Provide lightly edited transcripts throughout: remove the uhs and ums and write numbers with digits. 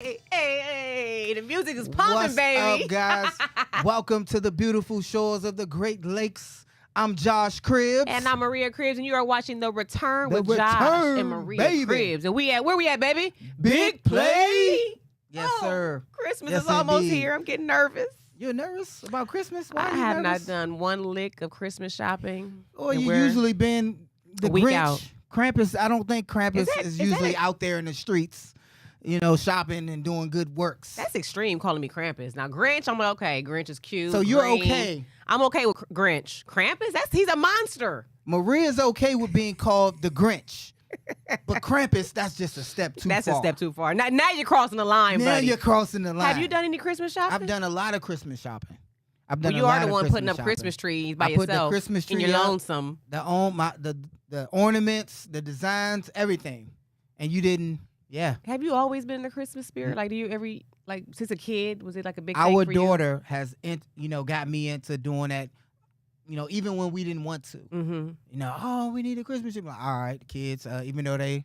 Hey, the music is pumping, What's baby. up, guys? Welcome to the beautiful shores of the Great Lakes. I'm Josh Cribbs. And I'm Maria Cribbs, and you are watching The Return The with Josh Return, and Maria baby. Cribbs. And where we at, baby? Big Play. Yes, Oh, sir. Christmas Yes, is almost indeed. here. I'm getting nervous. You're nervous about Christmas? Why I are you have nervous? not done one lick of Christmas shopping. Or and you we're usually been the a week Grinch. out. Krampus, I don't think Krampus Is is that- usually out there in the streets, shopping and doing good works. That's extreme calling me Krampus. Now, Grinch, I'm like, okay, Grinch is cute. So you're green. okay. I'm okay with Grinch. Krampus, he's a monster. Maria's okay with being called the Grinch. But Krampus, that's just a step too That's far. a step too far. Now you're crossing the line, Now buddy. you're crossing the line. Have you done any Christmas shopping? I've done a lot of Christmas shopping. I've Well, done you a are lot the of one Christmas putting up shopping. Christmas trees by I yourself. put the Christmas tree and you're up, lonesome. the ornaments, the designs, everything. And you didn't, yeah. Have you always been in the Christmas spirit? Like, do you since a kid, was it like a big thing Our for you? daughter has, got me into doing that. Even when we didn't want to. Mm-hmm. We need a Christmas tree. I'm like, all right, kids. Even though they,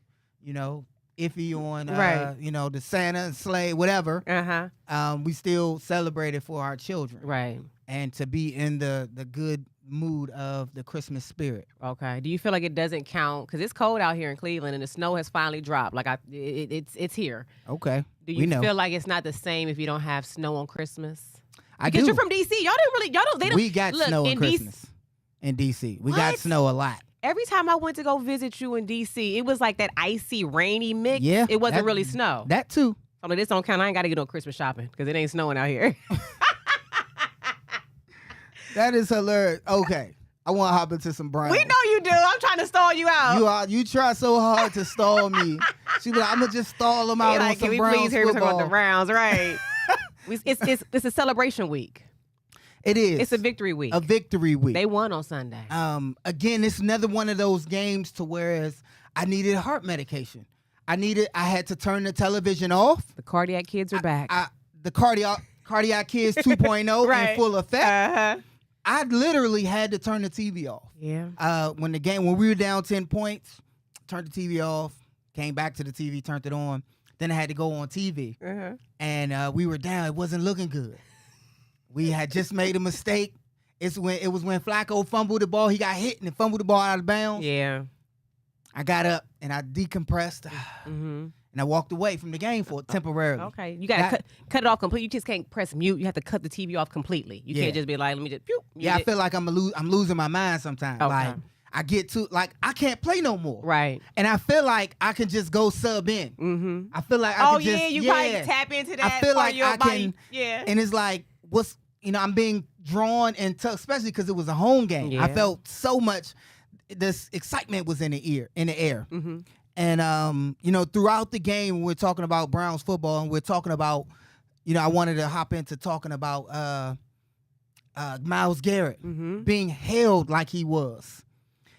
iffy on, Right. the Santa and sleigh, whatever. Uh-huh. We still celebrate it for our children. Right. And to be in the good mood of the Christmas spirit. Okay. Do you feel like it doesn't count? Because it's cold out here in Cleveland and the snow has finally dropped. Like, it's here. Okay. Do we you know. feel like it's not the same if you don't have snow on Christmas? I Because do. you're from D.C. We got look, snow on in DC Christmas in D.C. We got What? snow a lot. Every time I went to go visit you in D.C., it was like that icy, rainy mix. Yeah, It wasn't that- really snow. That too. So this don't count. I ain't got to get no Christmas shopping because it ain't snowing out here. That is hilarious. Okay. I want to hop into some Browns. We know you do. I'm trying to stall you out. You try so hard to stall me. She be like, I'm going to just stall them out He on like, some can we Browns please hear us talk about football. the Browns, right? It's a celebration week. It is. It's a victory week. A victory week. They won on Sunday. Again, it's another one of those games to whereas I needed heart medication. I had to turn the television off. The cardiac kids are back. The cardiac kids 2.0 Right. in full effect. Uh-huh. I literally had to turn the TV off. Yeah. When we were down 10 points, turned the TV off, came back to the TV, turned it on. Then I had to go on TV. Uh-huh. And we were down. It wasn't looking good. We had just made a mistake. It was when Flacco fumbled the ball. He got hit and fumbled the ball out of bounds. Yeah. I got up and I decompressed Mm-hmm. and I walked away from the game for temporarily. Okay. You got to cut it off completely. You just can't press mute. You have to cut the TV off completely. You Yeah. can't just be like, let me just, pew, Yeah, I feel like I'm losing my mind sometimes. Okay. Like I get to I can't play no more. Right. And I feel like I can just go sub in. Mm-hmm. I feel like I can just you probably tap into that. I feel part like of your I body. can. Yeah. And it's like I'm being drawn into, especially because it was a home game. Yeah. I felt so much. This excitement was in the air. Mm-hmm. And throughout the game, we're talking about Browns football, and we're talking about, I wanted to hop into talking about Myles Garrett Mm-hmm. being held like he was.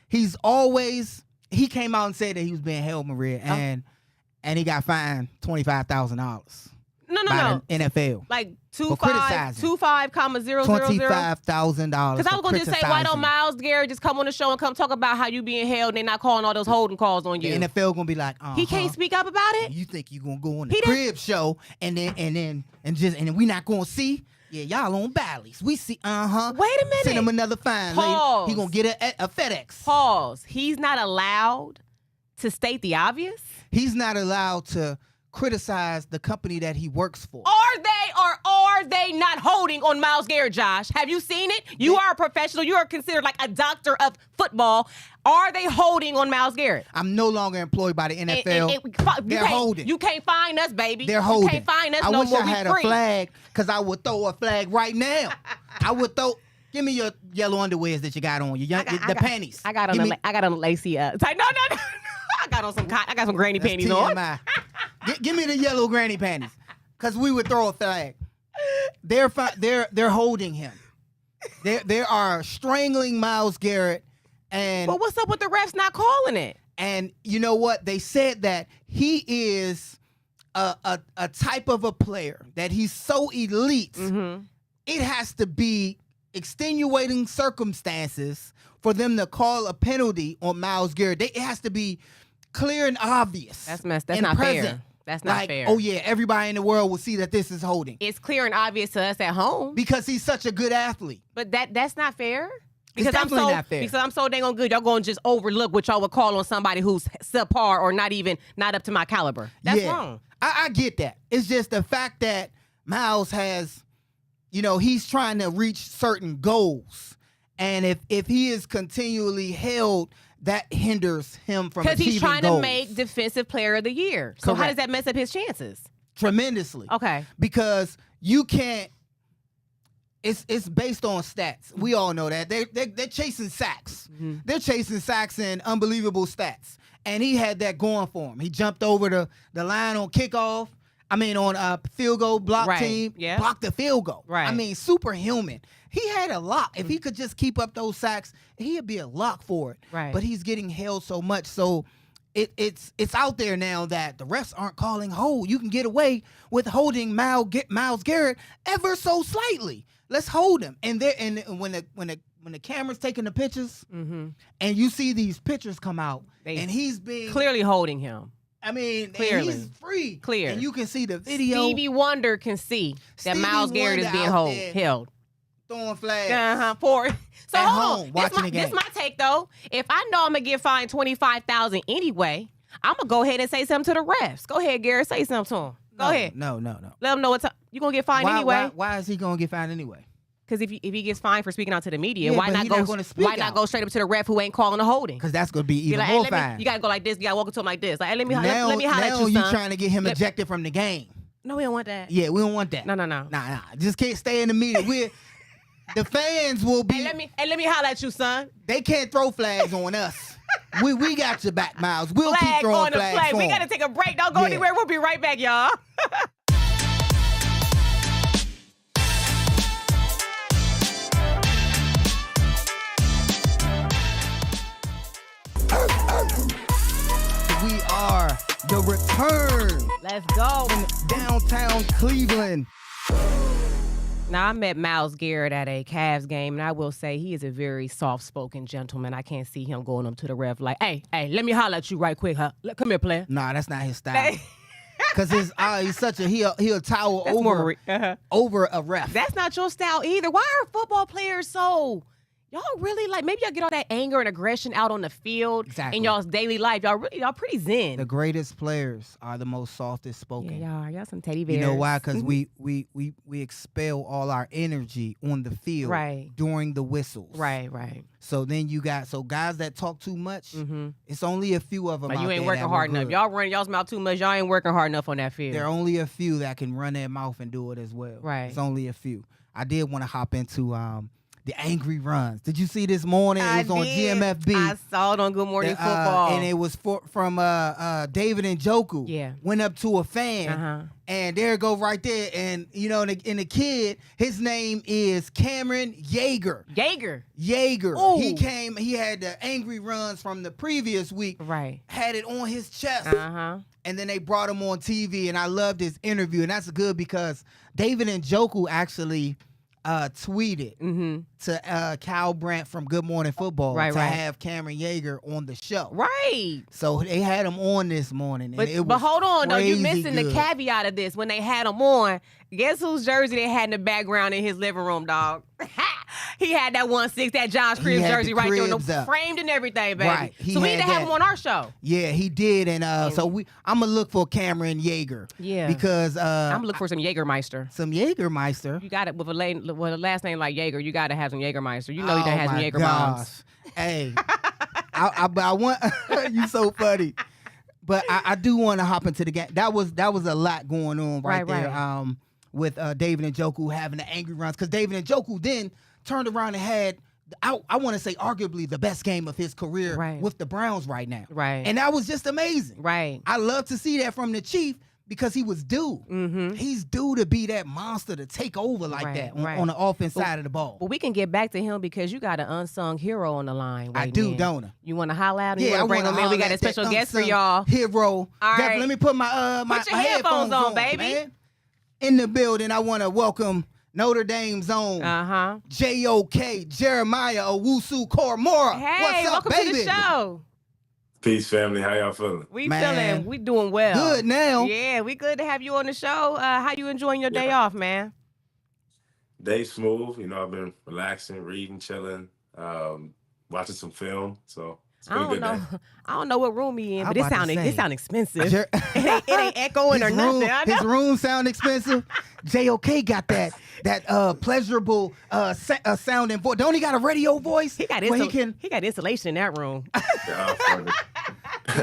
He came out and said that he was being held, Maria, and he got fined $25,000 No. by the NFL. Like For criticizing. 25,000,000. $25,000. Because I was going to say, why don't Myles Garrett just come on the show and come talk about how you being held and they not calling all those holding calls on The you? NFL gonna be like, He can't speak up about it? You think you gonna go on the He didn't- crib show and then we not gonna see? Yeah, y'all on Bally's. We see, Wait a minute. Send him another fine. Pause. He gonna get a FedEx. Pause. He's not allowed to state the obvious? He's not allowed to criticize the company that he works for. Are they not holding on Myles Garrett, Josh? Have you seen it? You are a professional. You are considered like a doctor of football. Are they holding on Myles Garrett? I'm no longer employed by the NFL. They're holding. You can't find us, baby. They're holding. You can't find us I no wish more. I had We free. a flag, because I would throw a flag right now. I would throw. Give me your yellow underwears that you got on. The panties. I got on a lacy up. It's like, no. I got on some cotton. I got some granny That's panties on. TMI. Give me the yellow granny panties, because we would throw a flag. They're holding him. They are strangling Myles Garrett, and But what's up with the refs not calling it? and you know what? They said that he is a type of a player that he's so elite. Mm-hmm. It has to be extenuating circumstances for them to call a penalty on Myles Garrett. It has to be clear and obvious. That's and not present. fair. That's not like, fair. oh yeah, everybody in the world will see that this is holding. It's clear and obvious to us at home. Because he's such a good athlete. But that's not fair. It's definitely not fair. Because I'm so dang on good, y'all going to just overlook what y'all would call on somebody who's subpar or not up to my caliber. That's wrong. I get that. It's just the fact that Miles has, he's trying to reach certain goals. And if he is continually held, that hinders him from achieving goals. Because he's trying to make Defensive Player of the Year. So how does that mess up his chances? Tremendously. Okay. Because you can't. It's based on stats. We all know that. They're chasing sacks. Mm-hmm. They're chasing sacks and unbelievable stats. And he had that going for him. He jumped over the line on kickoff. On field goal block team. Yeah. Blocked the field goal. Right. Superhuman. He had a lock. If he could just keep up those sacks, he'd be a lock for it. Right. But he's getting held so much. So it's out there now that the refs aren't calling hold. You can get away with holding Myles Garrett ever so slightly. Let's hold him. And when the camera's taking the pictures, mm-hmm. and you see these pictures come out, and he's being clearly holding him. Clearly. He's free. Clear. And you can see the video. Stevie Wonder can see that Myles Garrett is being held. Throwing flags. So at hold home, on. watching the game. This my take though. If I know I'm gonna get fined $25,000 anyway, I'm gonna go ahead and say something to the refs. Go ahead, Garrett. Say something to him. Go ahead. No. Let them know what time you gonna get fined anyway. Why is he gonna get fined anyway? Because if he gets fined for speaking out to the media, Yeah, why not go straight up to the ref who ain't calling the holding? Because that's gonna be even like, more hey, fine. You gotta go like this. You gotta walk up to him like this. Like, hey, let me holler at you, Now son. you trying to get him ejected from the game. No, we don't want that. Yeah, we don't want that. No. Nah. Just can't stay in the media. The fans will be. Hey, let me holler at you, son. They can't throw flags on us. We got your back, Miles. We'll keep throwing flags for We him. gotta take a break. Don't go anywhere. We'll be right back, y'all. We are the return. Let's go. From downtown Cleveland. Now, I met Myles Garrett at a Cavs game, and I will say he is a very soft-spoken gentleman. I can't see him going up to the ref like, hey, let me holler at you right quick, huh? Come here, player. Nah, that's not his style. Because he's such a he'll tower over a ref. That's not your style either. Why are football players so... Y'all really maybe y'all get all that anger and aggression out on the field in y'all's daily life. Y'all pretty zen. The greatest players are the most softest spoken. Yeah, y'all some teddy bears. You know why? Because we expel all our energy on the field during the whistles. Right. So then you got guys that talk too much. Mm-hmm. It's only a few of them. Like out you ain't there working hard enough. Y'all running y'all's mouth too much. Y'all ain't working hard enough on that field. There are only a few that can run their mouth and do it as well. Right. It's only a few. I did want to hop into the angry runs. Did you see this morning? It was on GMFB. I saw it on Good Morning Football. And it was from David Njoku. Yeah. Went up to a fan. And there it go right there. And, and the kid, his name is Cameron Yeager. Yeager. Ooh. He had the angry runs from the previous week. Right. Had it on his chest. And then they brought him on TV. And I loved his interview. And that's good because David Njoku actually tweeted to Cal Brandt from Good Morning Football to have Cameron Yeager on the show. Right. So they had him on this morning. And but hold on, though. You're missing good. the caveat of this. When they had him on, guess whose jersey they had in the background in his living room, dog? He had that 1-6, that Josh Cribbs jersey right there, framed and everything, baby. Right. So we need to have him on our show. Yeah, he did. And I'm going to look for Cameron Yeager. Yeah. Because I'm going to look for some Jägermeister. Some Jägermeister. You got it with a last name like Yeager. You got to have some Jägermeister. You know you done have some Jaeger bombs. Hey, I want you so funny. But I do want to hop into the game. That was a lot going on right there. With David Njoku having the angry runs. Because David Njoku then turned around and had, I want to say, arguably the best game of his career with the Browns right now. Right. And that was just amazing. Right. I love to see that from the Chief because he was due. Mm-hmm. He's due to be that monster to take over like that on the offense side of the ball. But we can get back to him because you got an unsung hero on the line. I do, don't I? You want to holler out? Yeah, you want to bring him in? We got a special guest for y'all. Hero. All right. Let me put my put your headphones on, baby. Man. In the building, I want to welcome Notre Dame's own JOK, Jeremiah Owusu Koromora. Hey, what's up, welcome baby? to the show. Peace, family. How y'all feeling? We feeling, Man, we doing well. good now. Yeah, we good to have you on the show. How you enjoying your day Yeah. off, man? Day smooth. I've been relaxing, reading, chilling, watching some film. So it's I been a don't good know. day. I don't know what room he in, I'm but it about to sound say, expensive. Jer- It ain't echoing or nothing. I his know. room sound expensive. JOK got that pleasurable sounding voice. Don't he got a radio voice He got where he got insulation in that room. Yeah, funny.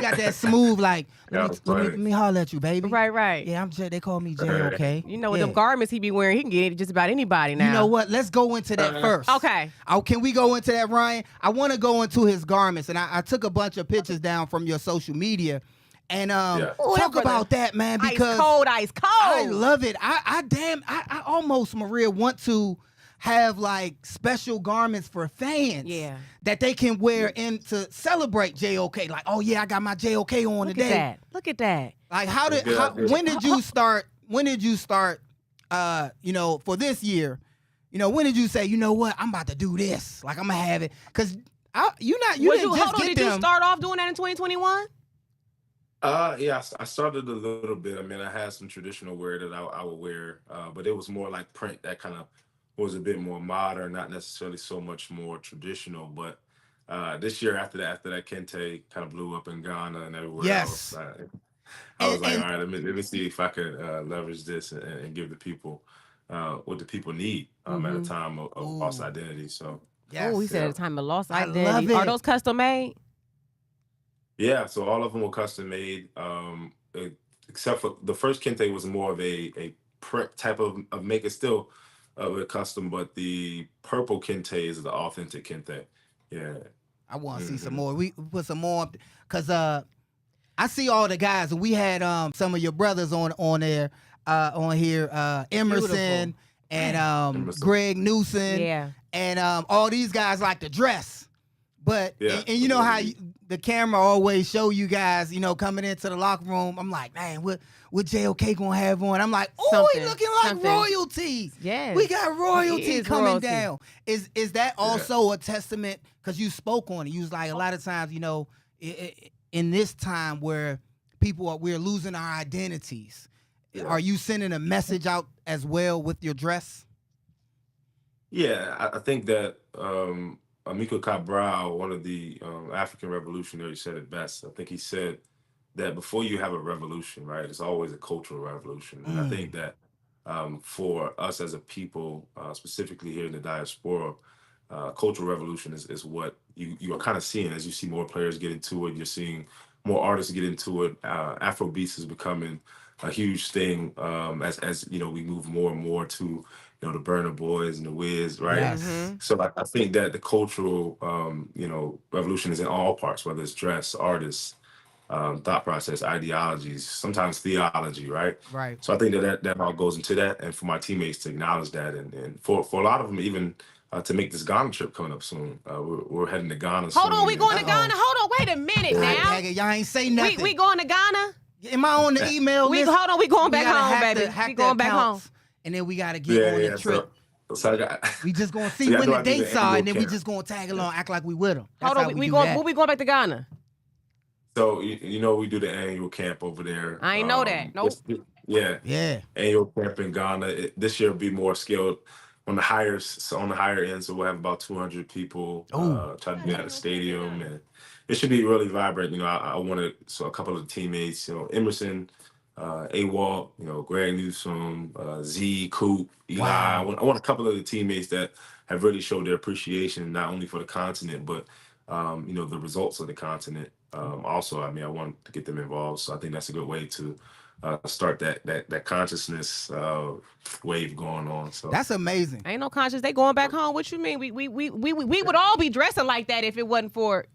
got that smooth like Yeah, let me holler at you, baby. Right. Yeah, they call me JOK. You know, with Yeah. them garments he be wearing, he can get it just about anybody now. You know what? Let's go into that first. Okay. Oh, can we go into that, Ryan? I want to go into his garments, and I took a bunch of pictures down from your social media, and Yeah. Ooh, that talk brother- about that, man, because Ice cold. I love it. I almost, Maria, want to have like special garments for fans. Yeah. That they can wear in to celebrate JOK. Like, oh yeah, I got my JOK on Look today. at that. Look at that. Like Good. when did you start for this year? When did you say, you know what, I'm about to do this? Like I'm gonna have it. Cause you didn't just get did them. you start off doing that in 2021? Yeah, I started a little bit. I mean, I had some traditional wear that I would wear, but it was more like print that kind of was a bit more modern, not necessarily so much more traditional. But this year, after that Kente kind of blew up in Ghana and everywhere Yes. else, I was like, And all right, let me see if I could leverage this and give the people what the people need at a time of lost identity. So yes. Oh, he said at a time of lost I identity. love it. Are those custom made? yeah, so all of them were custom made, except for the first Kente was more of a print type of make. It's still a custom, but the purple Kente is the authentic Kente. Yeah. I want to see some more. We put some more because I see all the guys, and we had some of your brothers on there on here, Emerson Beautiful. and Emerson. Greg Newsom, Yeah. and all these guys like to dress. But Yeah. and you know how the camera always show you guys, coming into the locker room. I'm like, man, what JOK gonna have on? I'm like, oh, he Something, looking like something. royalty. Yes. We got He royalty is coming royalty. down. Is that also a testament? Because you spoke on it. You was like, a lot of times, in this time where we're losing our identities. Yeah. Are you sending a message out as well with your dress? Yeah, I think that Amico Cabral, one of the African revolutionaries, said it best. I think he said that before you have a revolution, right, it's always a cultural revolution. And I think that for us as a people, specifically here in the diaspora, cultural revolution is what you are kind of seeing as you see more players get into it. You're seeing more artists get into it. Afrobeats is becoming a huge thing as we move more and more to the Burna Boys and the Wiz, right? Yes. So I think that the cultural revolution is in all parts, whether it's dress, artists, thought process, ideologies, sometimes theology, right? Right. So I think that all goes into that, and for my teammates to acknowledge that, and for a lot of them even to make this Ghana trip coming up soon. We're heading to Ghana soon. Hold on, we going to Uh-oh. Ghana? Hold on, wait a minute now. Y'all ain't say nothing. We going to Ghana? Am I on the email list? Hold on, we going We back gotta home, hack baby. hack We the going back home. accounts, and then we gotta get on the trip. So I got. We just gonna see So when the I do dates are, and then we camp. just gonna tag along, act like we with them. Hold on, we going back to Ghana. So we do the annual camp over there. I ain't know that. Nope. Yeah. Yeah. Annual camp in Ghana. This year will be more scaled on the higher end. So we'll have about 200 people try to be at the stadium, and it should be really vibrant. I wanted a couple of the teammates, Emerson, AWAL, Greg Newsom, Z, Coop, Eli. Wow. I want a couple of the teammates that have really showed their appreciation not only for the continent, but the results of the continent. Also, I want to get them involved. So I think that's a good way to start that consciousness wave going on. So That's amazing. Ain't no conscience. They going back home. What you mean? We would all be dressing like that if it wasn't for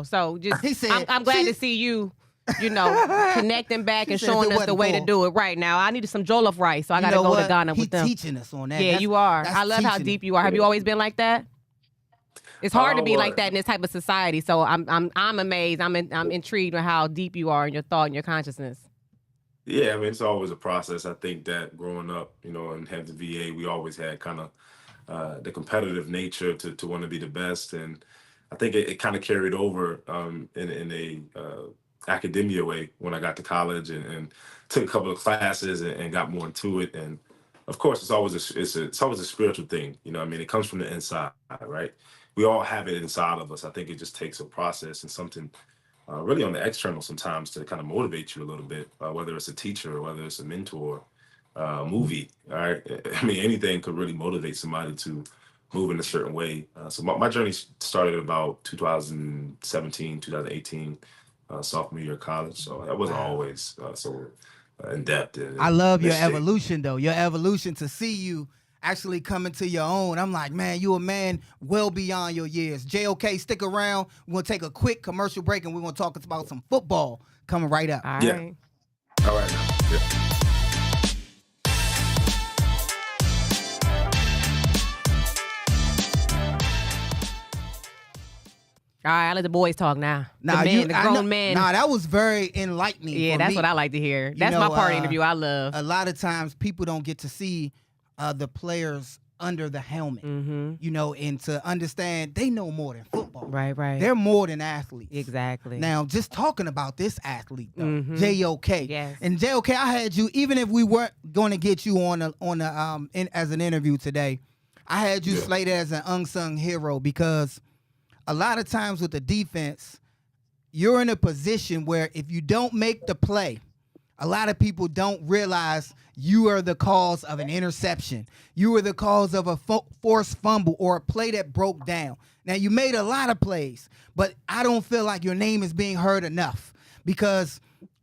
So just He said, I'm glad to see you. Connecting back and said if showing it us the wasn't way to for- do it right now. I needed some jollof rice, so I You gotta know go what? to Ghana He with them. teaching us on that. Yeah, you are. that's I love how teaching deep it. you are. Have you always been like that? It's hard to be well, like that in this type of society. So I'm amazed. I'm intrigued with how deep you are in your thought and your consciousness. Yeah, it's always a process. I think that growing up, and have the VA, we always had kind of the competitive nature to want to be the best. And I think it kind of carried over in a academia way when I got to college and took a couple of classes and got more into it. And of course, it's always a spiritual thing. You know, I mean, it comes from the inside, right? We all have it inside of us. I think it just takes a process and something really on the external sometimes to kind of motivate you a little bit, whether it's a teacher or whether it's a mentor, movie. All right, I mean anything could really motivate somebody to move in a certain way. So my journey started about 2017, 2018, sophomore year of college. So I wasn't Wow. always so in depth I and love your mistake. evolution though. Your evolution to see you actually coming to your own. I'm like, man, you a man well beyond your years. JOK, stick around. We're gonna take a quick commercial break and we're gonna talk about some football coming right up. All Yeah. right. All right. Now. Yeah. All right, I let the boys talk now. Nah, the grown men. Nah, that was very enlightening. Yeah, for that's me. what I like to hear. You That's know, my part of the interview I love. A lot of times people don't get to see the players under the helmet. Mm-hmm. You know, and to understand they know more than football. Right. They're more than athletes. Exactly. Now, just talking about this athlete though, Mhm. JOK. Yes. And JOK, I had you, even if we weren't going to get you on as an interview today, I had you slated as an unsung hero because a lot of times with the defense, you're in a position where if you don't make the play, a lot of people don't realize you are the cause of an interception. You were the cause of a forced fumble or a play that broke down. Now, you made a lot of plays, but I don't feel like your name is being heard enough because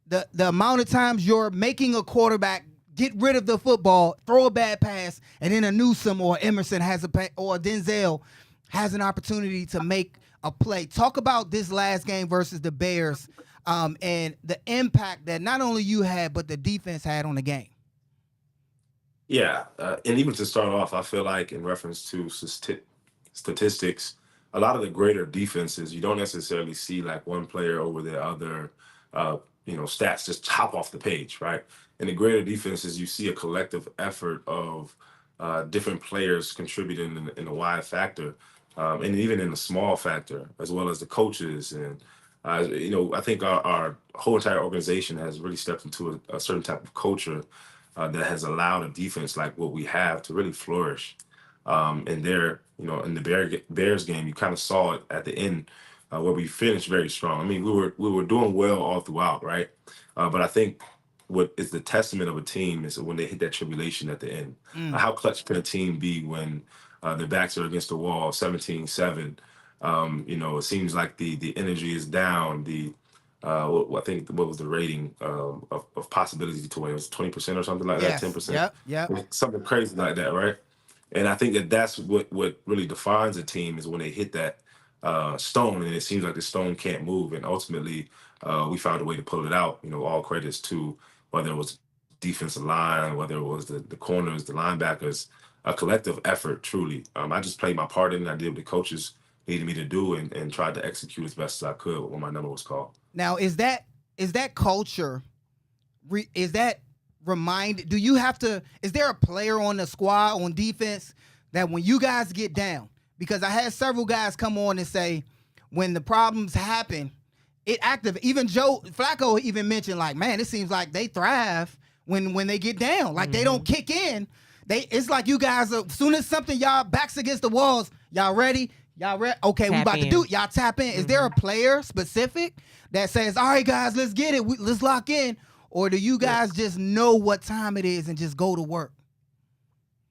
the amount of times you're making a quarterback get rid of the football, throw a bad pass, and then a Newsome or Emerson or Denzel has an opportunity to make a play. Talk about this last game versus the Bears and the impact that not only you had, but the defense had on the game. Yeah, and even to start off, I feel like in reference to statistics, a lot of the greater defenses, you don't necessarily see like one player over the other, stats just chop off the page, right? In the greater defenses, you see a collective effort of different players contributing in a wide factor, and even in the small factor, as well as the coaches. And, I think our whole entire organization has really stepped into a certain type of culture that has allowed a defense like what we have to really flourish. And there, in the Bears game, you kind of saw it at the end where we finished very strong. I mean, we were doing well all throughout, right? But I think what is the testament of a team is when they hit that tribulation at the end. How clutch can a team be when their backs are against the wall, 17-7? It seems like the energy is down. I think what was the rating of possibility to win? It was 20% or something like that, Yes. 10%. Yep. Something crazy like that, right? And I think that's what really defines a team is when they hit that stone, and it seems like the stone can't move. And ultimately, we found a way to pull it out. All credits to whether it was defensive line, whether it was the corners, the linebackers, a collective effort. Truly, I just played my part in it. I did what the coaches needed me to do, and tried to execute as best as I could when my number was called. Now, is that culture? Is that remind? Do you have to? Is there a player on the squad on defense that when you guys get down? Because I had several guys come on and say when the problems happen, it active. Even Joe Flacco even mentioned like, man, it seems like they thrive when they get down. Like they don't kick in. It's like you guys are, as soon as something y'all backs against the walls, y'all ready? Y'all ready? Okay, we about to do it. Y'all tap in. Is there a player specific that says, all right, guys, let's get it. Let's lock in. Or do you guys just know what time it is and just go to work?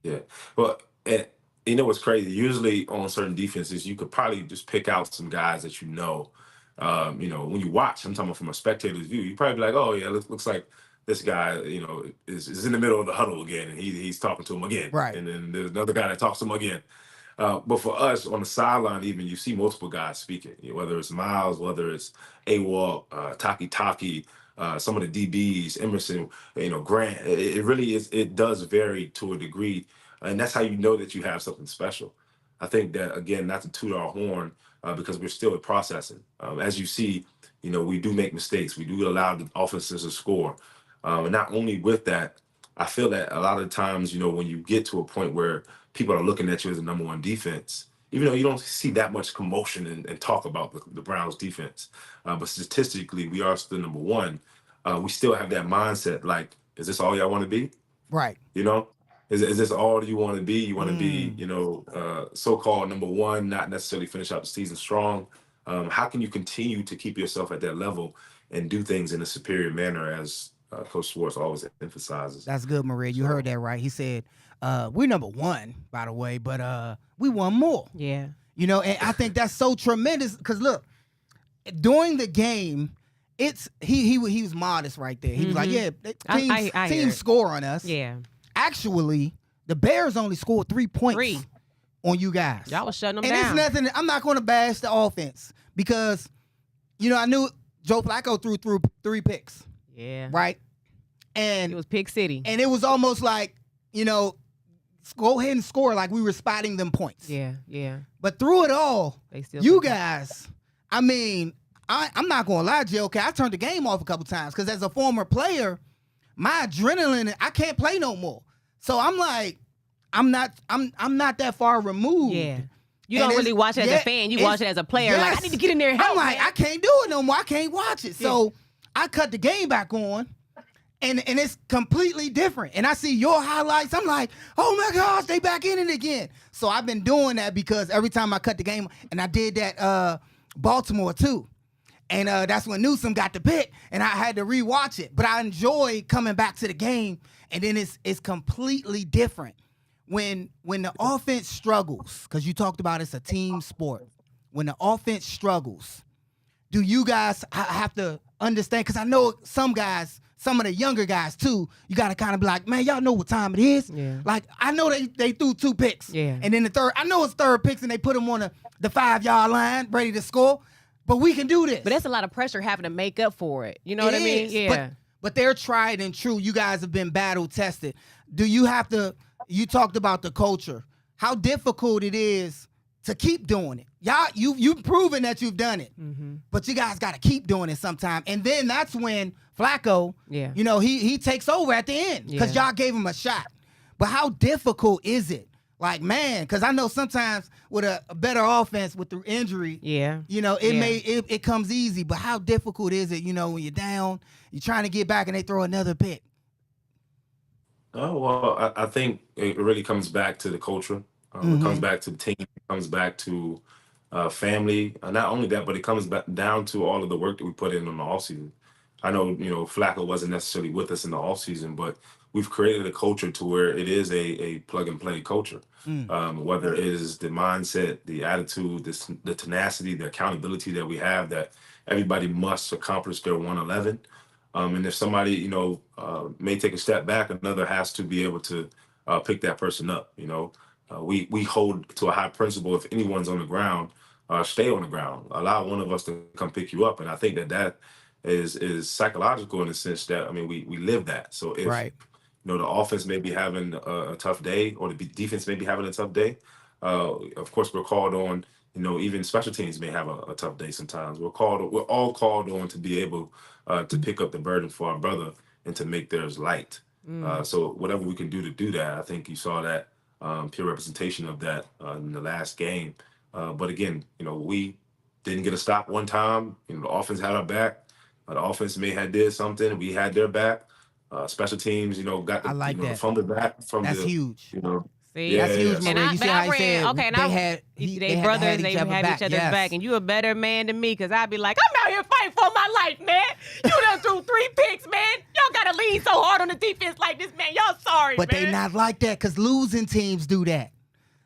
Yeah. Well, and you know what's crazy? Usually on certain defenses, you could probably just pick out some guys that you know. When you watch, I'm talking from a spectator's view, you probably be like, oh yeah, looks like this guy, is in the middle of the huddle again, and he's talking to him again. Right. And then there's another guy that talks to him again. But for us on the sideline, even you see multiple guys speaking, whether it's Miles, whether it's AWOL, Taki, some of the DBs, Emerson, Grant. It really is. It does vary to a degree, and that's how you know that you have something special. I think that again, not to toot our horn, because we're still processing. As you see, we do make mistakes. We do allow the offenses to score, and not only with that, I feel that a lot of times, when you get to a point where people are looking at you as the number one defense, even though you don't see that much commotion and talk about the Browns defense, but statistically we are still number one. We still have that mindset. Like, is this all y'all want to be? Right. You know, is this all you want to be? You want to be, so-called number one, not necessarily finish out the season strong. How can you continue to keep yourself at that level and do things in a superior manner, as Coach Schwartz always emphasizes? That's good, Maria. You heard that right. He said, we're number one, by the way, but we won more. Yeah. And I think that's so tremendous because, look, during the game, he was modest right there. He was like, yeah, teams score on us. Yeah. Actually, the Bears only scored 3 points on you guys. Y'all was shutting them and down. it's nothing. I'm not going to bash the offense because, I knew Joe Flacco threw 3 picks. Yeah. Right? And it was Pick City. And it was almost like, go ahead and score like we were spotting them points. Yeah, yeah. But through it all, you guys, I'm not going to lie, JOK, I turned the game off a couple times because as a former player, my adrenaline, I can't play no more. So I'm like, I'm not that far removed. Yeah. You don't really watch it as a fan. You watch it as a player. Yes. Like, I need to get in there and help. I'm like, man. I can't do it no more. I can't watch it. Yeah. So I cut the game back on, and it's completely different. And I see your highlights. I'm like, oh my gosh, they back in it again. So I've been doing that because every time I cut the game, and I did that Baltimore too. And that's when Newsom got the pick, and I had to rewatch it. But I enjoy coming back to the game, and then it's completely different. When the offense struggles, because you talked about it's a team sport, when the offense struggles, do you guys have to understand? Because I know some guys, some of the younger guys too, you got to kind of be like, man, y'all know what time it is. Yeah. Like, I know they threw 2 picks. Yeah. And then the third, I know it's third picks, and they put them on the 5-yard line, ready to score. But we can do this. But that's a lot of pressure having to make up for it. You know what I mean? Yeah. But they're tried and true. You guys have been battle tested. Do you have to? You talked about the culture. How difficult it is to keep doing it. Y'all, you've proven that you've done it. Mm-hmm. But you guys got to keep doing it sometime. And then that's when Flacco, he takes over at the end because y'all gave him a shot. But how difficult is it? Like, man, because I know sometimes with a better offense with the injury, it comes easy. But how difficult is it, when you're down, you're trying to get back and they throw another pick? Oh, well, I think it really comes back to the culture. It comes back to the team. It comes back to family. Not only that, but it comes back down to all of the work that we put in on the offseason. I know, Flacco wasn't necessarily with us in the offseason, but we've created a culture to where it is a plug-and-play culture. Whether it is the mindset, the attitude, the tenacity, the accountability that we have, that everybody must accomplish their 111. And if somebody, may take a step back, another has to be able to pick that person up. We hold to a high principle. If anyone's on the ground, stay on the ground. Allow one of us to come pick you up. And I think that is psychological in the sense that, we live that. So if the offense may be having a tough day, or the defense may be having a tough day, of course we're called on. Even special teams may have a tough day sometimes. We're all called on to be able to pick up the burden for our brother and to make theirs light. So whatever we can do to do that, I think you saw that pure representation of that in the last game. But again, we didn't get a stop one time. The offense had our back. The offense may have did something. We had their back. Special teams, got the fumble back from That's huge. See, that's huge, man. You see how he said they brothers, they have each other's back, and you a better man than me, because I'd be like, I'm out here fighting for my life, man. You done threw 3 picks, man. Y'all gotta lean so hard on the defense like this, man. Y'all sorry, but man. they not like that, because losing teams do that.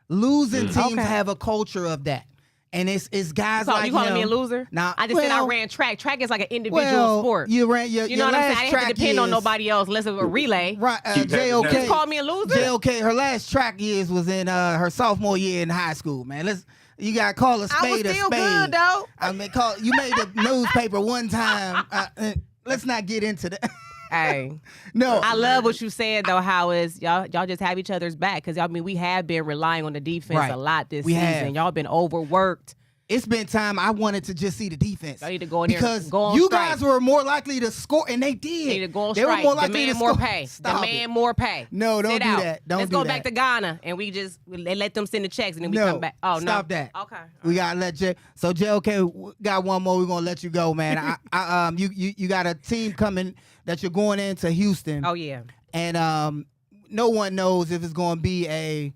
Losing teams have a culture of that. And it's guys like you calling me a loser? Nah, I just said I ran track. Track is like an individual sport. You ran your You know what I'm saying? I didn't have to depend on years, nobody else unless it was a relay. Right, You just called me a loser? JOK, her last track years was in her sophomore year in high school, man. You gotta call a spade a spade. I was still good, though. You made the newspaper one time. Let's not get into that. Hey, no, I love what you said though. How is y'all just have each other's back, because we have been relying on the defense a lot this season. Y'all been overworked. it's been time I wanted to just see the defense. I need to go in because there, go on you strike. guys were more likely to score, and they did. Need to go on they strike. were more likely demand to more score. pay. Stop Demand more pay. No, don't Sit do out. that. Don't Let's do go that. back to Ghana, and we just let them send the checks, and then we No, come back. Oh, stop no. that. Okay. We gotta let Jay. So JOK got one more. We're gonna let you go, man. You got a team coming that you're going into Houston. Oh yeah. And no one knows if it's going to be a,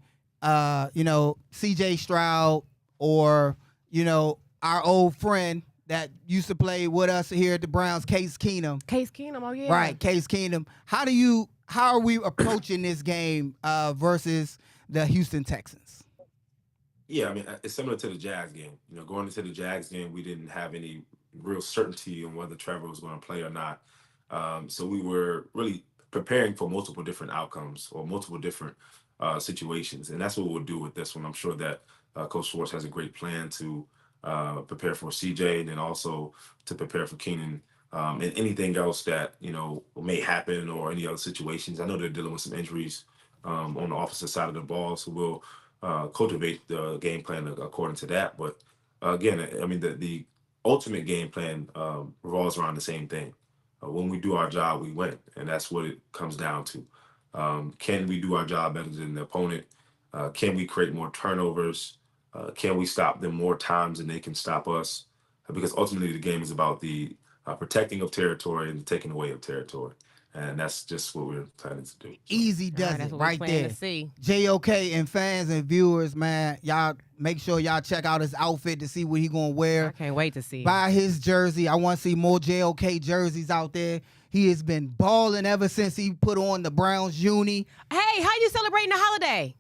C.J. Stroud or, our old friend that used to play with us here at the Browns, Case Keenum. Case Keenum, oh yeah. Right, Case Keenum. How are we approaching this game versus the Houston Texans? Yeah, I mean, it's similar to the Jags game. Going into the Jags game, we didn't have any real certainty on whether Trevor was going to play or not. So we were really preparing for multiple different outcomes or multiple different situations. And that's what we'll do with this one. I'm sure that Coach Schwartz has a great plan to prepare for CJ and then also to prepare for Keenan and anything else that, may happen or any other situations. I know they're dealing with some injuries on the offensive side of the ball. So we'll cultivate the game plan according to that. But again, I mean, the ultimate game plan revolves around the same thing. When we do our job, we win. And that's what it comes down to. Can we do our job better than the opponent? Can we create more turnovers? Can we stop them more times than they can stop us? Because ultimately the game is about the protecting of territory and the taking away of territory. And that's just what we're planning to do. So. Easy does it right there. See. JOK and fans and viewers, man, y'all make sure y'all check out his outfit to see what he gonna wear. I can't wait to see. Buy his jersey. I want to see more JOK jerseys out there. He has been balling ever since he put on the Browns uni. Hey, how you celebrating the holiday?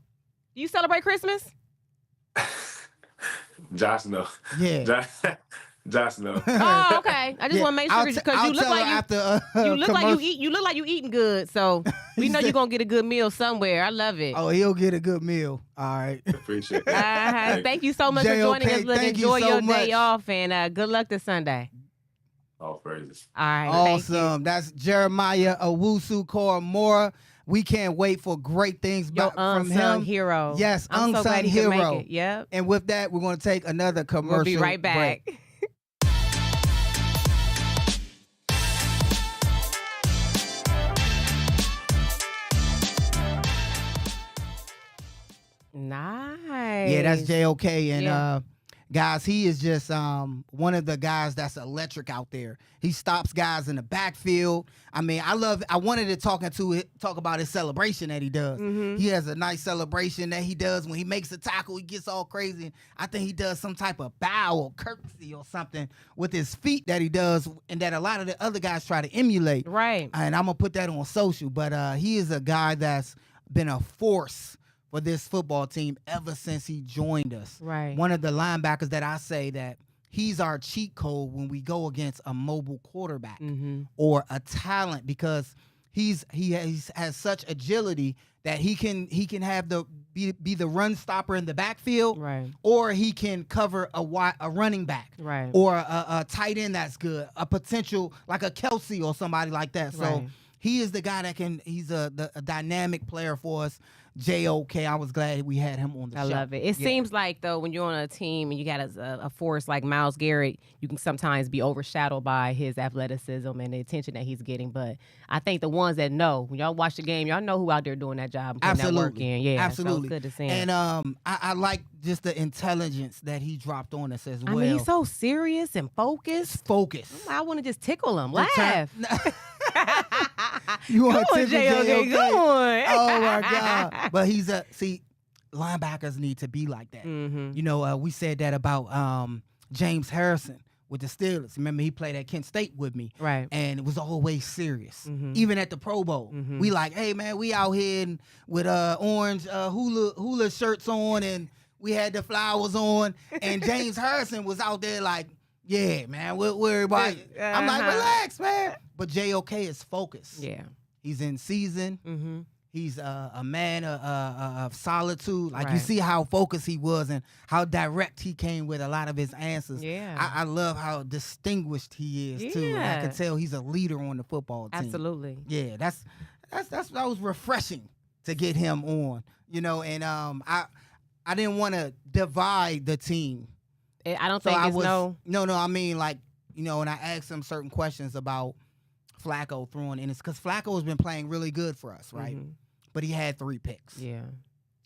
Do you celebrate Christmas? Josh, no. Yeah. Josh, no. Oh, okay. I just want to make sure because you look like you look like you eating good. So we know you're gonna get a good meal somewhere. I love it. Oh, he'll get a good meal. All right. Appreciate it. Thank you so much for joining us. Look, enjoy your day off and good luck this Sunday. All praises. All right. Awesome. That's Jeremiah Owusu-Koramoah. We can't wait for great things from him. Unsung hero. Yes, I'm so glad unsung he hero. could make it. Yep. And with that, we're going to take another commercial. We'll be right back. Break. Nice. Yeah, that's JOK. And Yeah. guys, he is just one of the guys that's electric out there. He stops guys in the backfield. I mean, I wanted to talk about his celebration that he does. Mm-hmm. He has a nice celebration that he does when he makes a tackle. He gets all crazy. I think he does some type of bow or curtsy or something with his feet that he does, and that a lot of the other guys try to emulate. Right. And I'm gonna put that on social. But he is a guy that's been a force for this football team ever since he joined us. Right. One of the linebackers that I say that he's our cheat code when we go against a mobile quarterback or a talent, because he has such agility that he can have be the run stopper in the backfield, Right. or he can cover a running back, Right. or a tight end that's good, a potential like a Kelsey or somebody like that. So Right. he is the guy that he's a dynamic player for us. JOK, I was glad we had him on the show. I love it. It seems like, though, when you're on a team and you got a force like Myles Garrett, you can sometimes be overshadowed by his athleticism and the attention that he's getting. But I think the ones that know, when y'all watch the game, y'all know who out there doing that job and putting that work in. Yeah, absolutely. So it's good to see him. And I like just the intelligence that he dropped on us as well. I mean, he's so serious and focused. I want to just tickle him, laugh. You want Come on, to tickle JOK, JOK? come on. Oh my God! But linebackers need to be like that. Mm-hmm. We said that about James Harrison with the Steelers. Remember, he played at Kent State with me, Right. and it was always serious. Mm-hmm. Even at the Pro Bowl, we like, hey man, we out here with orange hula shirts on, and we had the flowers on, and James Harrison was out there like, yeah, man, we're everybody. I'm like, relax, man. But JOK is focused. Yeah. He's in season. Mm-hmm. He's a man of solitude. Like, you Right. see how focused he was and how direct he came with a lot of his answers. Yeah. I love how distinguished he is too. And I Yeah. can tell he's a leader on the football team. Absolutely. Yeah, that was refreshing to get him on. And I didn't want to divide the team I don't think it's no. No. I mean, like, and I asked him certain questions about Flacco throwing in. It's because Flacco has been playing really good for us, right? Mm-hmm. But he had 3 picks. Yeah.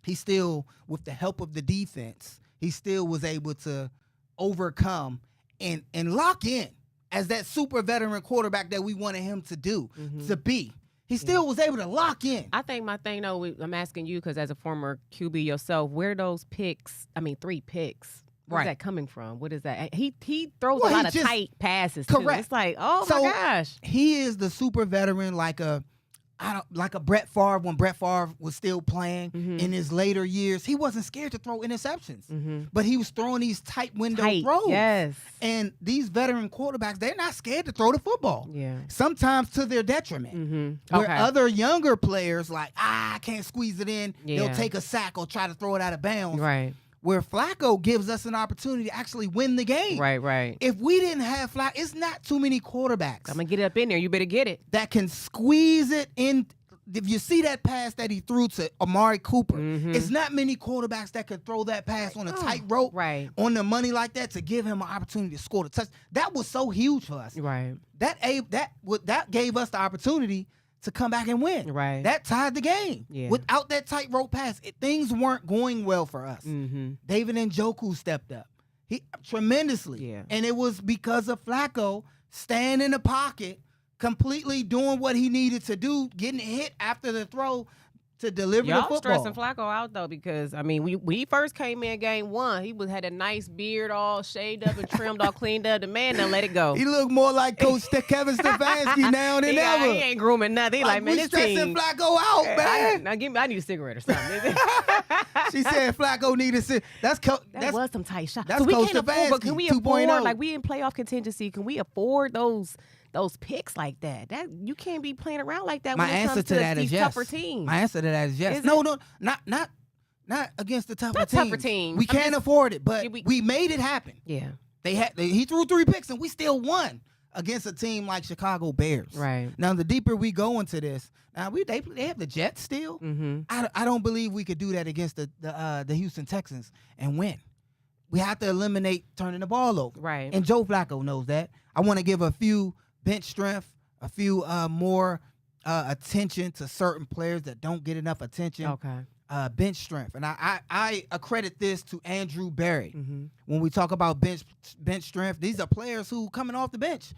He still, with the help of the defense, he still was able to overcome and lock in as that super veteran quarterback that we wanted him to be. He still was able to lock in. I think my thing, though, I'm asking you because as a former QB yourself, where those 3 picks, where's that coming from? What is that? He throws a lot of tight passes, too. Correct. It's like, oh, my gosh. He is the super veteran like a Brett Favre when Brett Favre was still playing in his later years. He wasn't scared to throw interceptions, but he was throwing these tight window throws. Yes. And these veteran quarterbacks, they're not scared to throw the football. Yeah. Sometimes to their detriment. Where other younger players like, I can't squeeze it in. Yeah. They'll take a sack or try to throw it out of bounds. Right. Where Flacco gives us an opportunity to actually win the game. Right. If we didn't have Flacco, it's not too many quarterbacks. I'm going to get it up in there. You better get it. That can squeeze it in. If you see that pass that he threw to Amari Cooper, it's not many quarterbacks that could throw that pass on a tight rope on the money like that to give him an opportunity to score the touch. That was so huge for us. Right. That gave us the opportunity to come back and win. Right. That tied the game. Yeah. Without that tightrope pass, things weren't going well for us. David Njoku stepped up. Tremendously. Yeah. And it was because of Flacco staying in the pocket, completely doing what he needed to do, getting hit after the throw to deliver the football. Y'all stressing Flacco out, though, because, I mean, when he first came in game 1, he had a nice beard all shaved up and trimmed, all cleaned up. The man done let it go. He looked more like Coach Kevin Stefanski now than ever. He ain't grooming nothing. Like, man, we stressing Flacco out, man. I need a cigarette or something. She said Flacco need a cigarette. That was some tight shots. That's Coach Stefanski, but can we afford, like, we in playoff contingency, can we afford those picks like that? You can't be playing around like that. My answer to that is yes. Tougher teams. My answer to that is yes. No, not against the tougher teams. We can't afford it, but we made it happen. Yeah, he threw 3 picks and we still won against a team like Chicago Bears. Right. Now, the deeper we go into this, now they have the Jets still. I don't believe we could do that against the Houston Texans and win. We have to eliminate turning the ball over. Right. And Joe Flacco knows that. I want to give a few bench strength, a few more attention to certain players that don't get enough attention. Okay. Bench strength. And I accredit this to Andrew Berry. When we talk about bench strength, these are players who coming off the bench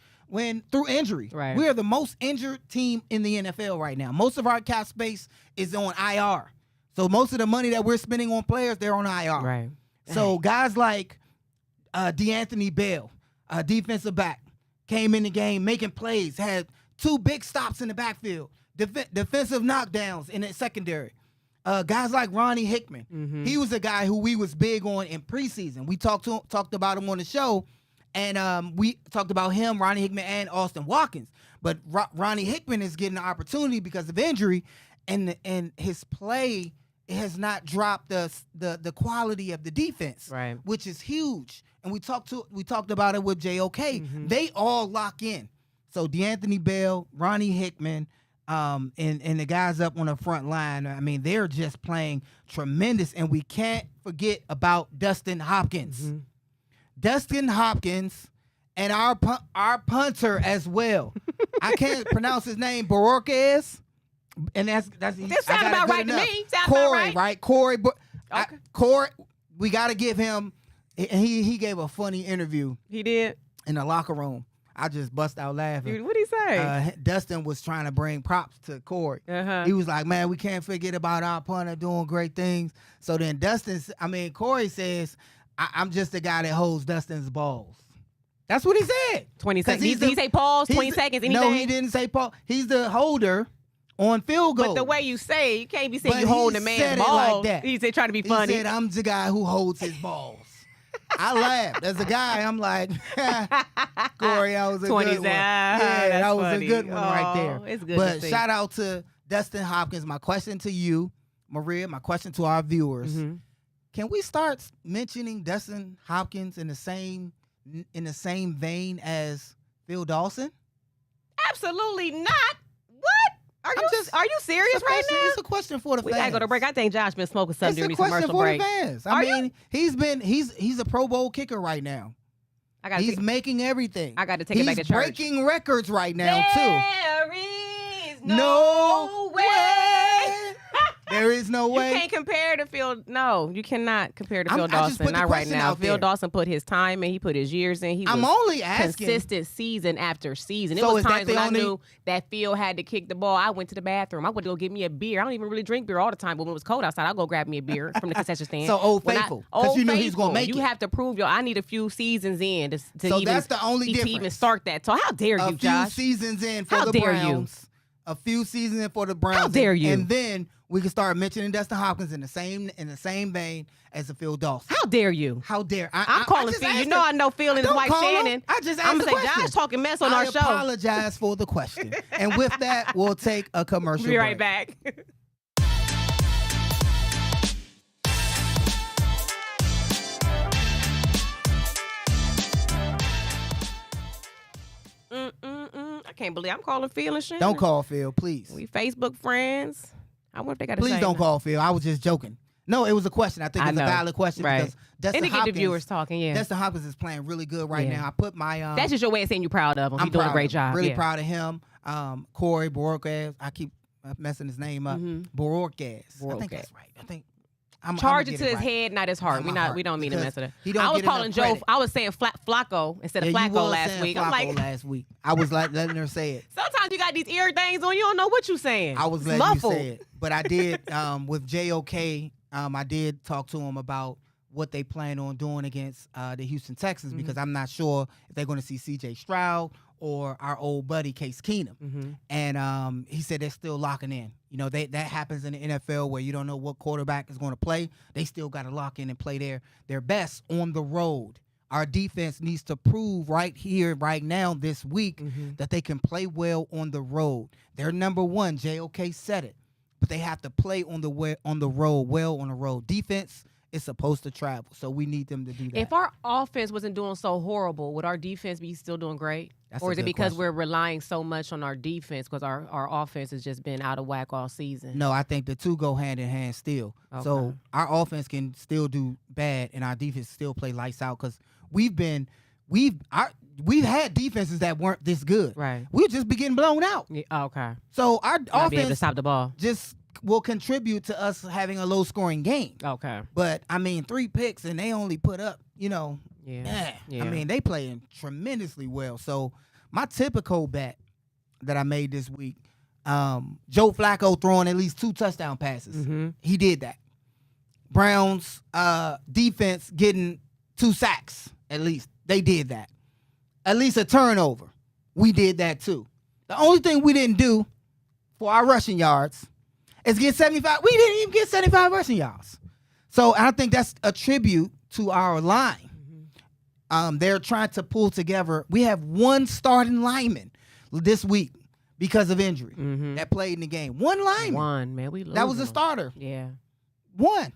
through injury. Right. We are the most injured team in the NFL right now. Most of our cap space is on IR. So most of the money that we're spending on players, they're on IR. Right. So guys like DeAnthony Bell, defensive back, came in the game making plays, had 2 big stops in the backfield, defensive knockdowns in the secondary. Guys like Ronnie Hickman, he was a guy who we was big on in preseason. We talked about him on the show, and we talked about him, Ronnie Hickman, and Austin Watkins. But Ronnie Hickman is getting an opportunity because of injury, and his play has not dropped the quality of the defense, right, which is huge. And we talked about it with JOK. They all lock in. So DeAnthony Bell, Ronnie Hickman, and the guys up on the front line, I mean, they're just playing tremendous. And we can't forget about Dustin Hopkins. Dustin Hopkins and our punter as well. I can't pronounce his name, Bororquez. And that's this sound about right enough. To me. Sound Corey, about right? Corey, Corey, we got to give him. He gave a funny interview. He did in the locker room. I just bust out laughing. What'd he say? Dustin was trying to bring props to Corey. He was like, "Man, we can't forget about our punter doing great things." So then Corey says, "I'm just the guy that holds Dustin's balls." That's what he said. 20 seconds. Did he say pause? 20 seconds? Anything? No, he didn't say pause. He's the holder on field goal. But the way you say it, you can't be saying you hold the man's balls. Like that. He said trying to be funny. He said, I'm the guy who holds his balls. I laughed. As a guy, I'm like, Corey, that was a good one. Yeah, that was funny. A good one right there. It's good but shout out to Dustin Hopkins. My question to you, Maria, my question to our viewers, can we start mentioning Dustin Hopkins in the same vein as Phil Dawson? Absolutely not. What? Are you serious right now? It's a question for the fans. We gotta go to break. I think Josh been smoking something during these commercial breaks. It's a question for the fans. He's a Pro Bowl kicker right now. He's making everything. I got to take it back to church. He's breaking records right now too. There is no way. There is no way. You can't compare to Phil. No, you cannot compare to Phil Dawson. Not right now. Phil Dawson put his time in. He put his years in. I'm only asking. Consistent season after season. It was times when I knew that Phil had to kick the ball. I went to the bathroom. I went to go get me a beer. I don't even really drink beer all the time, but when it was cold outside, I'll go grab me a beer from the concession stand. So Old Faithful. Because you knew he was going to make it. You have to prove I need a few seasons in to so even, that's the only difference. To even start that. So how dare you, Josh? A few seasons in for the Browns. A few seasons in for the Browns. How dare you? And then we can start mentioning Dustin Hopkins in the same vein as the Phil Dawson. How dare you? How dare I'm calling Phil. You know I know Phil and his wife Shannon. I just asked I'm gonna say Josh talking mess on our show. I apologize for the question. And with that, we'll take a commercial break. Be right back. I can't believe I'm calling Phil and Shannon. Don't call Phil, please. We Facebook friends. I wonder if they got to Please don't call Phil. I was just joking. No, it was a question. I think it's a valid question because Dustin Hopkins. Get the viewers talking. Yeah, Dustin Hopkins is playing really good right now. I put my. That's just your way of saying you're proud of him. He's doing a great job. Really proud of him. Corey Bororquez. I keep messing his name up. Bororquez. I think that's right. I think. Charge it to his head, not his heart. We don't mean to mess with it. I was calling Joe. I was saying Flacco instead of Flacco last week. I'm like last week. I was like letting her say it. Sometimes you got these ear things on. You don't know what you're saying. I was letting you say it, but I did with JOK. I did talk to him about what they plan on doing against the Houston Texans because I'm not sure if they're going to see C.J. Stroud or our old buddy Case Keenum. And he said they're still locking in. You know, that happens in the NFL where you don't know what quarterback is going to play. They still got to lock in and play their best on the road. Our defense needs to prove right here, right now, this week, that they can play well on the road. They're number one. JOK said it. But they have to play on the road. Defense is supposed to travel, so we need them to do that. If our offense wasn't doing so horrible, would our defense be still doing great? Or is it because we're relying so much on our defense because our offense has just been out of whack all season? No, I think the two go hand in hand still. Okay. So our offense can still do bad and our defense still play lights out because we've had defenses that weren't this good. Right. We'll just be getting blown out. Yeah, okay. So our offense be able to stop the ball. Just will contribute to us having a low scoring game. Okay. But I mean 3 picks and they only put up, Yeah. I mean, they playing tremendously well. So my typical bet that I made this week, Joe Flacco throwing at least 2 touchdown passes. He did that. Browns defense getting 2 sacks at least. They did that. At least a turnover. We did that too. The only thing we didn't do for our rushing yards is get 75. We didn't even get 75 rushing yards. So I think that's a tribute to our line. They're trying to pull together. We have 1 starting lineman this week because of injury that played in the game. 1 lineman. 1, man. We lose that was a starter. Yeah. 1.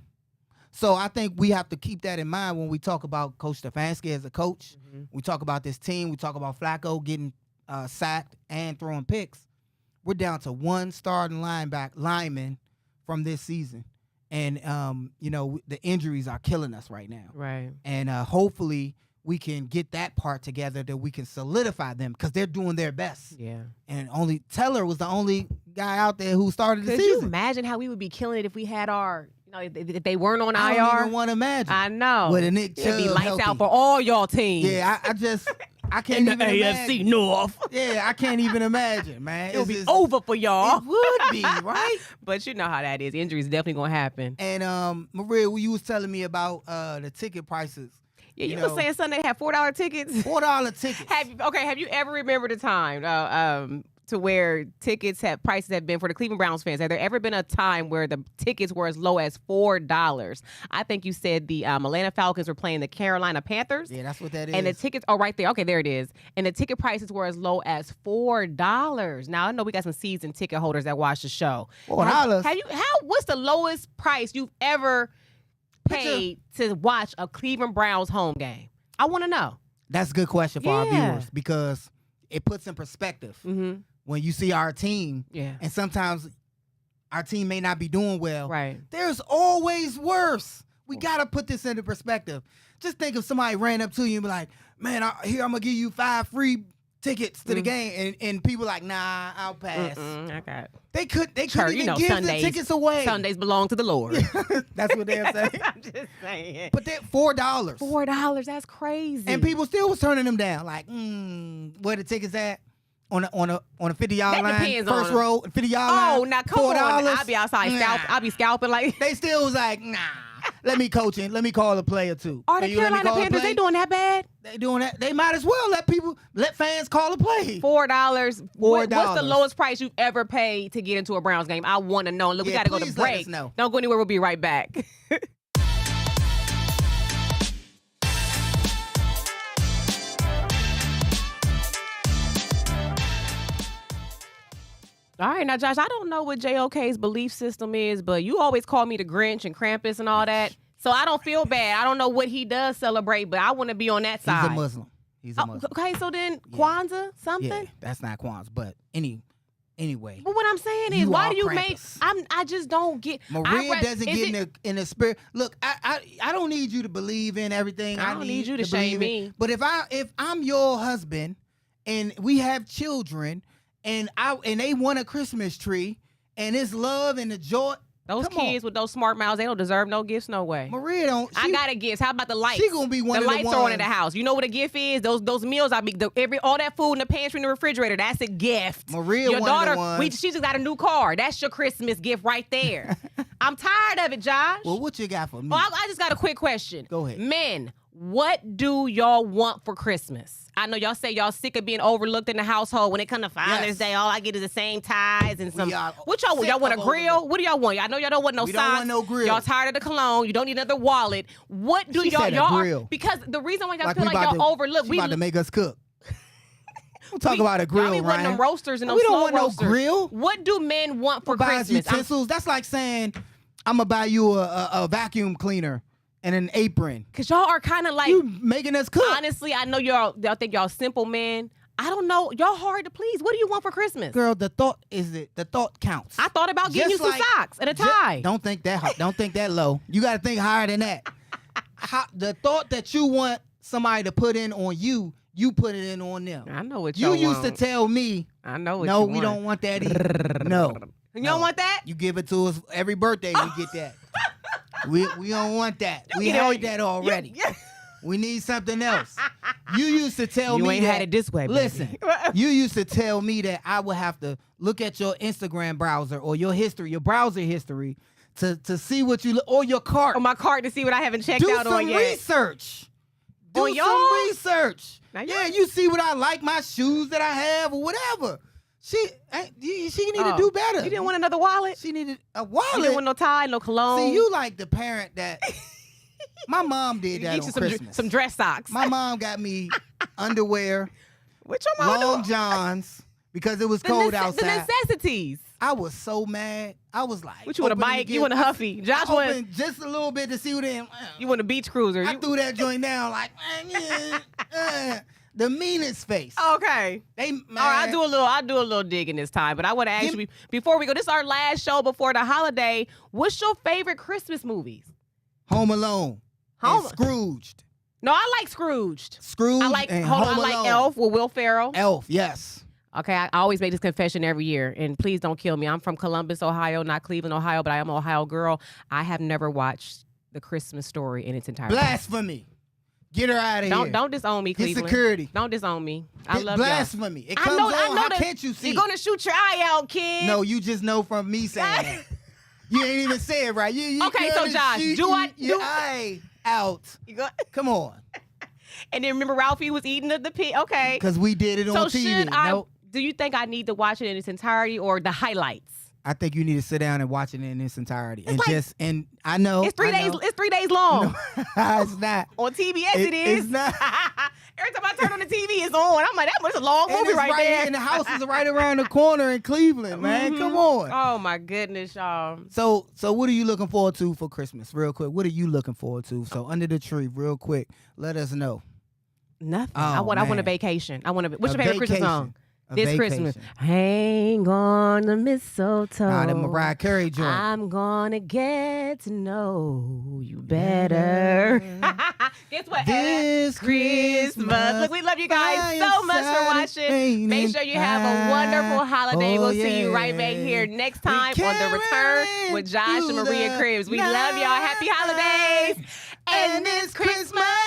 So I think we have to keep that in mind when we talk about Coach Stefanski as a coach. We talk about this team. We talk about Flacco getting sacked and throwing picks. We're down to 1 starting lineman from this season. And, the injuries are killing us right now. Right. And hopefully we can get that part together that we can solidify them because they're doing their best. Yeah. And only Teller was the only guy out there who started the season. Could you imagine how we would be killing it if we had our – if they weren't on IR. I don't even want to imagine. I know. With a Nick Chubb it'd be lights healthy. out for all y'all teams. Yeah, I can't even AFC imagine. North. Yeah, I can't even imagine, man. It'll be over for y'all. It would be, right? But you know how that is. Injuries definitely going to happen. And, Maria, you was telling me about the ticket prices. Yeah, you were saying Sunday had $4 tickets. $4 tickets. Have you ever remembered a time to where prices have been for the Cleveland Browns fans? Have there ever been a time where the tickets were as low as $4? I think you said the Atlanta Falcons were playing the Carolina Panthers. Yeah, that's what that is. And the tickets, right there. Okay, there it is. And the ticket prices were as low as $4. Now I know we got some season ticket holders that watch the show. $4. What's the lowest price you've ever paid to watch a Cleveland Browns home game? I want to know. That's a good question for our viewers because it puts in perspective. when you see our team, and sometimes our team may not be doing well. Right. There's always worse. We got to put this into perspective. Just think if somebody ran up to you and be like, man, I'm going to give you 5 free tickets to the game. And people like, nah, I'll pass. Okay. They couldn't even give Sundays, the tickets away. Sundays belong to the Lord. That's what they're saying. I'm just saying. But they're $4. $4, that's crazy. And people still was turning them down. Like, where the tickets at? On a $50 line, first row, $50 line. Oh, now come on. I'll be outside I'll be scalping like. They still was like, nah. Let me coach him. Let me call a player too. Are the Carolina Panthers, they doing that bad? They doing that. They might as well let fans call a play. $4. What's the lowest price you've ever paid to get into a Browns game? I want to know. Look, we got to go to break. Don't go anywhere. We'll be right back. All right, now, Josh, I don't know what JOK's belief system is, but you always call me the Grinch and Krampus and all that, so I don't feel bad. I don't know what he does celebrate, but I want to be on that side. He's a Muslim. Okay, so then Kwanzaa, something? Yeah, that's not Kwanzaa, but anyway. But what I'm saying is, why do you Krampus. I just don't get. Maria doesn't get in the spirit. Look, I don't need you to believe in everything. I don't need you to shame me. But if I'm your husband and we have children, and they want a Christmas tree, and it's love and the joy. Those kids with those smart mouths, they don't deserve no gifts, no way. Maria don't. I got a gift. How about the lights? She gonna be one of the ones. The lights are on in the house. You know what a gift is? Those meals all that food in the pantry in the refrigerator. That's a gift. Maria, your one daughter, of the ones. She just got a new car. That's your Christmas gift right there. I'm tired of it, Josh. Well, what you got for me? Oh, I just got a quick question. Go ahead. Men, what do y'all want for Christmas? I know y'all say y'all sick of being overlooked in the household. When it comes to Father's Day, all I get is the same ties and some. What y'all want? Y'all want a grill? What do y'all want? I know y'all don't want no socks. We don't want no grill. Y'all tired of the cologne. You don't need another wallet. What do y'all grill. Because the reason why y'all feel like y'all overlooked. We about to make us cook. We'll talk about a grill, we want them roasters and them We don't slow want roasters. no grill. What do men want for Christmas? Utensils. That's like saying, I'm going to buy you a vacuum cleaner and an apron. Because y'all are kind of like. You making us cook. Honestly, I know y'all think y'all simple men. I don't know. Y'all hard to please. What do you want for Christmas? Girl, the thought counts. I thought about getting you some socks and a tie. Don't think that low. You got to think higher than that. The thought that you want somebody to put in on you, you put it in on them. I know what you used to tell me. I know what no, we don't want that either. No. You don't want that? You give it to us every birthday. We get that. We don't want that. We had that already. We need something else. You used to tell me you ain't had it this way. Listen, you used to tell me that I would have to look at your Instagram browser or your browser history to see what you or your cart. Or my cart to see what I haven't checked out on yet. Do some research. Do some research. Yeah, you see what I like, my shoes that I have or whatever. She need to do better. You didn't want another wallet? She needed a wallet. You didn't want no tie, no cologne. See, you like the parent that... My mom did that on Christmas. Some dress socks. My mom got me underwear, what your mom long johns, because it was cold outside. The necessities. I was so mad. I was like, what you want a bike? You want a Huffy? Josh opened just a little bit to see what it. You want a beach cruiser? I threw that joint down like the meanest face. Okay. All right, I do a little digging this time, but I want to ask you before we go. This is our last show before the holiday. What's your favorite Christmas movies? Home Alone. And Scrooged. No, I like Scrooged. Scrooged. I like Elf with Will Ferrell. Elf, yes. Okay, I always make this confession every year, and please don't kill me. I'm from Columbus, Ohio, not Cleveland, Ohio, but I am an Ohio girl. I have never watched The Christmas Story in its entirety. Blasphemy. Get her out of here. Don't disown me, Cleveland. Get security. Don't disown me. I love blasphemy. Y'all. It comes on. How can't you see? You're going to shoot your eye out, kid. No, you just know from me saying that. You ain't even say it right. You okay, so Josh, your eye out. Come on. And then remember Ralphie was eating the pig. Okay. Because we did it on TV. Do you think I need to watch it in its entirety or the highlights? I think you need to sit down and watch it in its entirety. And I know. It's 3 days. It's 3 days long. No, it's not. On TBS it is. It's not. Every time I turn on the TV, it's on. I'm like, that's a long movie right there. And the house is right around the corner in Cleveland, man. Mm-hmm. Come on. Oh my goodness, y'all. So what are you looking forward to for Christmas? Real quick. What are you looking forward to? So under the tree, real quick. Let us know. Nothing. I want a vacation. What's your favorite Christmas song? This Christmas, hang on the mistletoe. Nah, that Mariah Carey joint. I'm gonna get to know you better. Guess what? This Christmas. Look, we love you guys so much for watching. Make sure you have a wonderful holiday. We'll see you right back here next time on The Return with Josh and Maria Cribs. We love y'all. Happy holidays. And this Christmas.